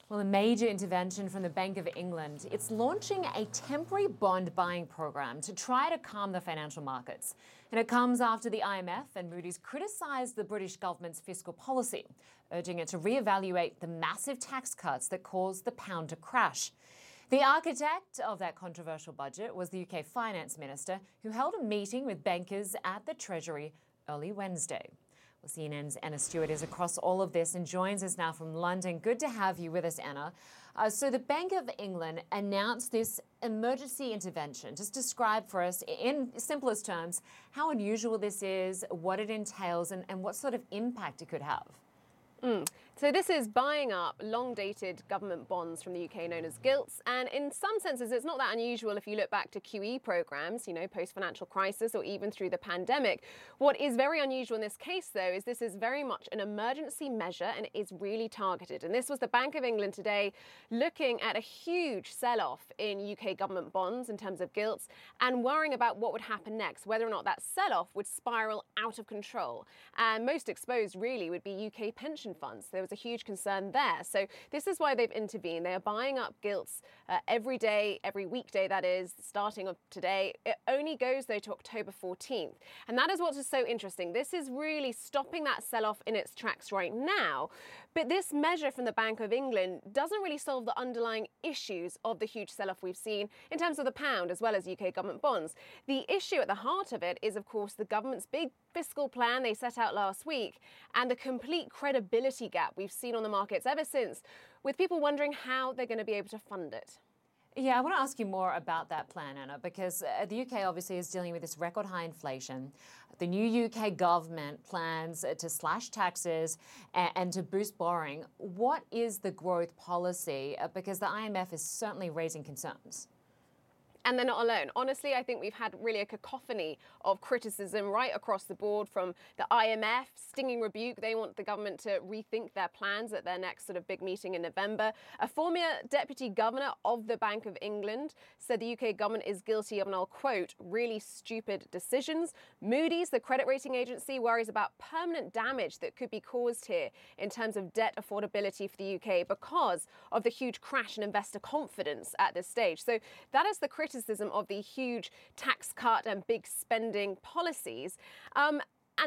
Well, a major intervention from the Bank of England. It's launching a temporary bond buying program to try to calm the financial markets. And it comes after the IMF and Moody's criticised the British government's fiscal policy, urging it to reevaluate the massive tax cuts that caused the pound to crash. The architect of that controversial budget was the UK Finance Minister, who held a meeting with bankers at the Treasury early Wednesday. Well, CNN's Anna Stewart is across all of this and joins us now from London. Good to have you with us, Anna. So the Bank of England announced this emergency intervention. Just describe for us, in simplest terms, how unusual this is, what it entails, and what sort of impact it could have. So this is buying up long-dated government bonds from the UK known as gilts, and in some senses it's not that unusual if you look back to QE programs, post-financial crisis or even through the pandemic. What is very unusual in this case, though, is this is very much an emergency measure and it is really targeted. And this was the Bank of England today looking at a huge sell-off in UK government bonds in terms of gilts and worrying about what would happen next, whether or not that sell-off would spiral out of control. And most exposed really would be UK pension funds. There was a huge concern there. So this is why they've intervened. They are buying up gilts every day, every weekday, that is, starting of today. It only goes, though, to October 14th. And that is what is so interesting. This is really stopping that sell-off in its tracks right now. But this measure from the Bank of England doesn't really solve the underlying issues of the huge sell-off we've seen in terms of the pound as well as UK government bonds. The issue at the heart of it is, of course, the government's big fiscal plan they set out last week and the complete credibility gap we've seen on the markets ever since, with people wondering how they're going to be able to fund it. Yeah, I want to ask you more about that plan, Anna, because the UK obviously is dealing with this record high inflation. The new UK government plans to slash taxes and to boost borrowing. What is the growth policy? Because the IMF is certainly raising concerns. And they're not alone. Honestly, I think we've had really a cacophony of criticism right across the board, from the IMF, stinging rebuke. They want the government to rethink their plans at their next sort of big meeting in November. A former deputy governor of the Bank of England said the UK government is guilty of, and I'll quote, really stupid decisions. Moody's, the credit rating agency, worries about permanent damage that could be caused here in terms of debt affordability for the UK because of the huge crash in investor confidence at this stage. So that is the criticism of the huge tax cut and big spending policies. And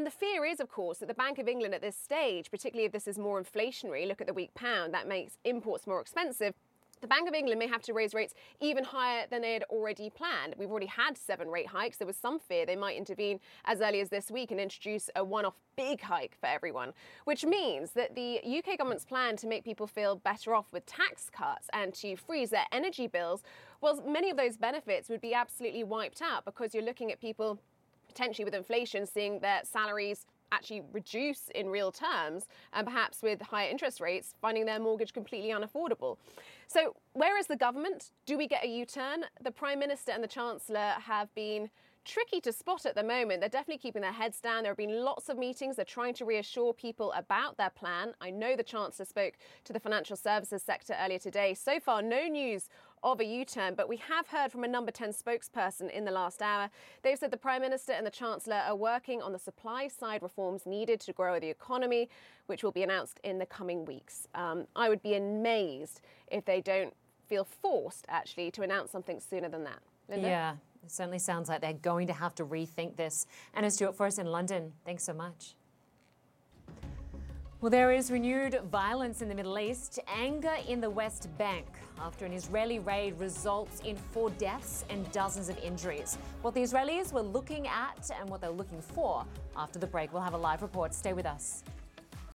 the fear is, of course, that the Bank of England at this stage, particularly if this is more inflationary, look at the weak pound, that makes imports more expensive. The Bank of England may have to raise rates even higher than they had already planned. We've already had 7 rate hikes. There was some fear they might intervene as early as this week and introduce a one-off big hike for everyone, which means that the UK government's plan to make people feel better off with tax cuts and to freeze their energy bills, well, many of those benefits would be absolutely wiped out, because you're looking at people potentially with inflation seeing their salaries actually reduce in real terms, and perhaps with higher interest rates finding their mortgage completely unaffordable. So where is the government? Do we get a U-turn? The Prime Minister and the Chancellor have been tricky to spot at the moment. They're definitely keeping their heads down. There have been lots of meetings. They're trying to reassure people about their plan. I know the Chancellor spoke to the financial services sector earlier today. So far, no news of a U-turn, but we have heard from a number 10 spokesperson in the last hour. They've said the Prime Minister and the Chancellor are working on the supply side reforms needed to grow the economy, which will be announced in the coming weeks. I would be amazed if they don't feel forced, actually, to announce something sooner than that. Lynda? Yeah, it certainly sounds like they're going to have to rethink this. Anna Stewart for us in London. Thanks so much. Well, there is renewed violence in the Middle East, anger in the West Bank after an Israeli raid results in 4 deaths and dozens of injuries. What the Israelis were looking at and what they're looking for after the break. We'll have a live report. Stay with us.